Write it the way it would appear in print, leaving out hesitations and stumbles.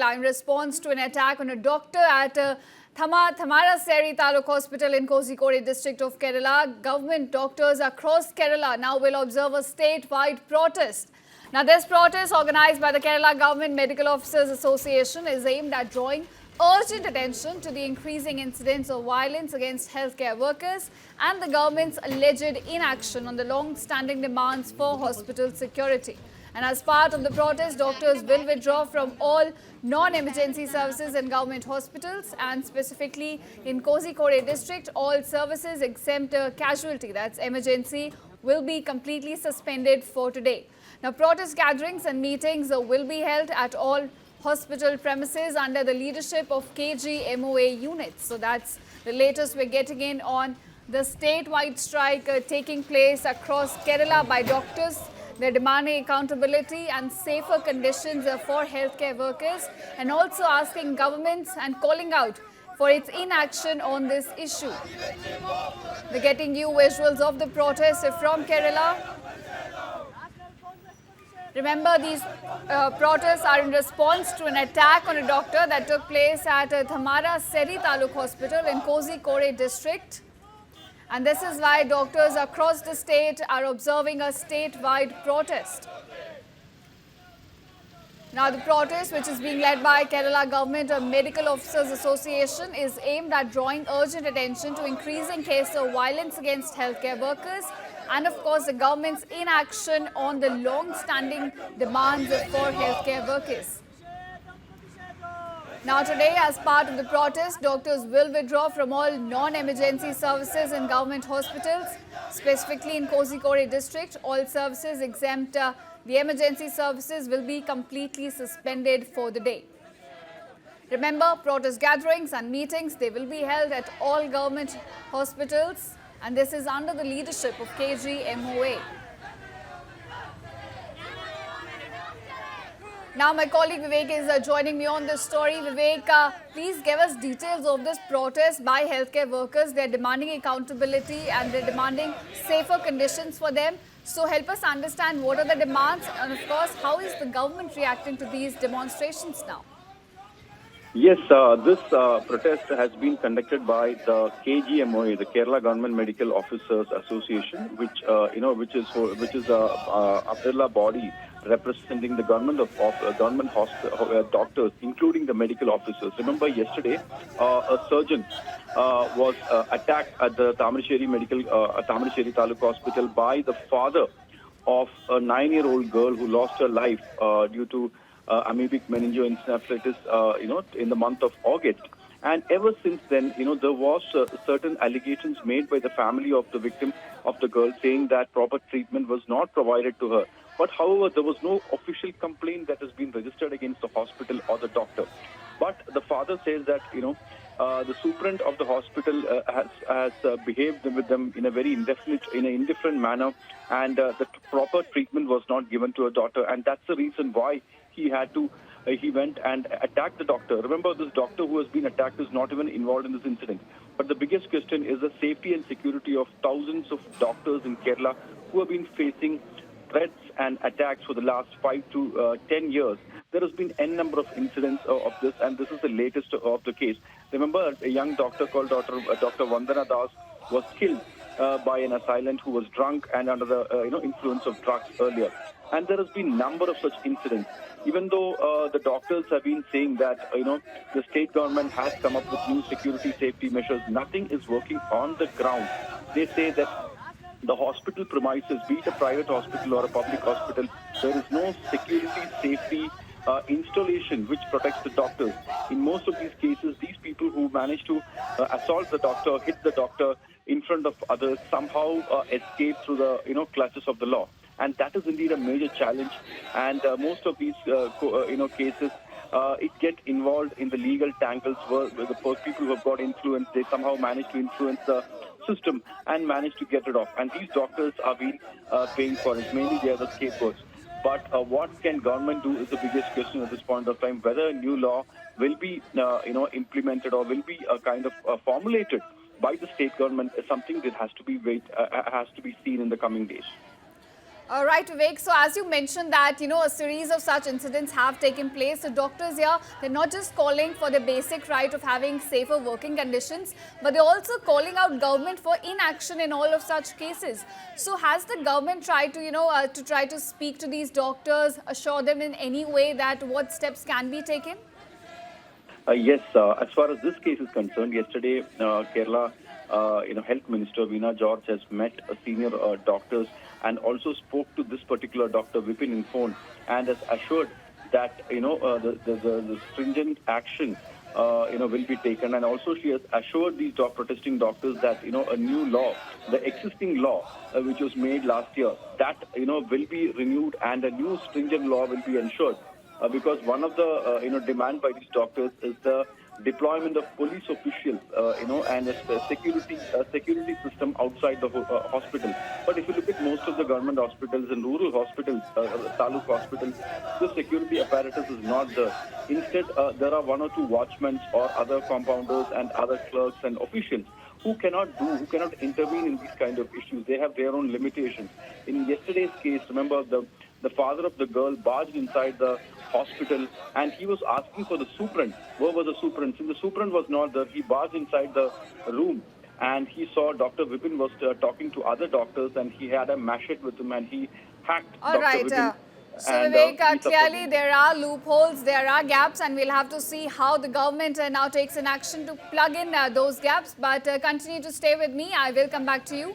Kerala in response to an attack on a doctor at Thamarassery Taluk Hospital in Kozhikode district of Kerala. Government doctors across Kerala now will observe a statewide protest. Now, this protest, organized by the Kerala Government Medical Officers Association, is aimed at drawing urgent attention to the increasing incidents of violence against healthcare workers and the government's alleged inaction on the long-standing demands for hospital security. And as part of the protest, doctors will withdraw from all non-emergency services in government hospitals, and specifically in Kozhikode district, all services exempt casualty, that's emergency, will be completely suspended for today. Now, protest gatherings and meetings will be held at all hospital premises under the leadership of KGMOA units. So that's the latest we're getting in on the statewide strike taking place across Kerala by doctors. They're demanding accountability and safer conditions for healthcare workers, and also asking governments and calling out for its inaction on this issue. We're getting you visuals of the protest from Kerala. Remember, these protests are in response to an attack on a doctor that took place at Thamarassery Taluk Hospital in Kozhikode district. And this is why doctors across the state are observing a statewide protest. Now, the protest, which is being led by Kerala Government Medical Officers Association, is aimed at drawing urgent attention to increasing cases of violence against healthcare workers and, of course, the government's inaction on the long-standing demands for healthcare workers. Now, today, as part of the protest, doctors will withdraw from all non-emergency services in government hospitals, specifically in Kozhikode district. All services exempt the emergency services will be completely suspended for the day. Remember, protest gatherings and meetings, they will be held at all government hospitals, and this is under the leadership of KGMOA. Now, my colleague Vivek is joining me on this story. Vivek, please give us details of this protest by healthcare workers. They're demanding accountability and they're demanding safer conditions for them. So help us understand what are the demands, and of course, how is the government reacting to these demonstrations now? Yes, this protest has been conducted by the KGMOA, the Kerala Government Medical Officers Association, which is a umbrella body representing the government doctors, including the medical officers. Remember, yesterday a surgeon was attacked at the Thamarassery Taluk Hospital by the father of a 9-year-old girl who lost her life due to amoebic meningoencephalitis, in the month of August. And ever since then, there was certain allegations made by the family of the victim of the girl, saying that proper treatment was not provided to her. But however, there was no official complaint that has been registered against the hospital or the doctor. But the father says that, the superintendent of the hospital has behaved with them in a very indifferent manner, and the proper treatment was not given to her daughter. And that's the reason why he went and attacked the doctor. Remember, this doctor who has been attacked is not even involved in this incident. But the biggest question is the safety and security of thousands of doctors in Kerala who have been facing threats and attacks for the last 5 to 10 years. There has been n number of incidents of this, and this is the latest of the case. Remember, a young doctor called Dr. Vandana Das was killed by an assailant who was drunk and under the influence of drugs earlier. And there has been number of such incidents. Even though the doctors have been saying that the state government has come up with new security safety measures, nothing is working on the ground. They say that the hospital premises, be it a private hospital or a public hospital, there is no security safety installation which protects the doctors. In most of these cases, these people who manage to assault the doctor, hit the doctor in front of others, somehow escape through the clutches of the law. And that is indeed a major challenge. And most of these cases, it get involved in the legal tangles where the people who have got influence, they somehow manage to influence the system and manage to get it off. And these doctors are being paying for it. Mainly they are the scapegoats. But what can government do is the biggest question at this point of time. Whether a new law will be implemented or will be kind of formulated by the state government is something that has to be seen in the coming days. All right, Vivek. So as you mentioned that, a series of such incidents have taken place. So doctors here, they're not just calling for the basic right of having safer working conditions, but they're also calling out government for inaction in all of such cases. So has the government tried to, to try to speak to these doctors, assure them in any way that what steps can be taken? Yes, as far as this case is concerned, yesterday Kerala, Health Minister Veena George has met senior doctors and also spoke to this particular doctor Vipin in phone and has assured that the stringent action will be taken, and also she has assured these protesting doctors that a new law, the existing law which was made last year, that will be renewed and a new stringent law will be ensured. Because one of the demand by these doctors is the deployment of police officials, and a security system outside the hospital. But if you look at most of the government hospitals and rural hospitals, taluk hospitals, the security apparatus is not there. Instead, there are one or two watchmen or other compounders and other clerks and officials who cannot intervene in these kind of issues. They have their own limitations. In yesterday's case, remember the father of the girl barged inside the hospital and he was asking for the superint. Where was the superint? Since the superint was not there, he barged inside the room and he saw Dr. Vipin was talking to other doctors and he had a machete with him and he hacked All Dr. right. Vipin. So And Vivek, he clearly suffered. there are loopholes, there are gaps, and we'll have to see how the government now takes an action to plug in those gaps. But continue to stay with me. I will come back to you.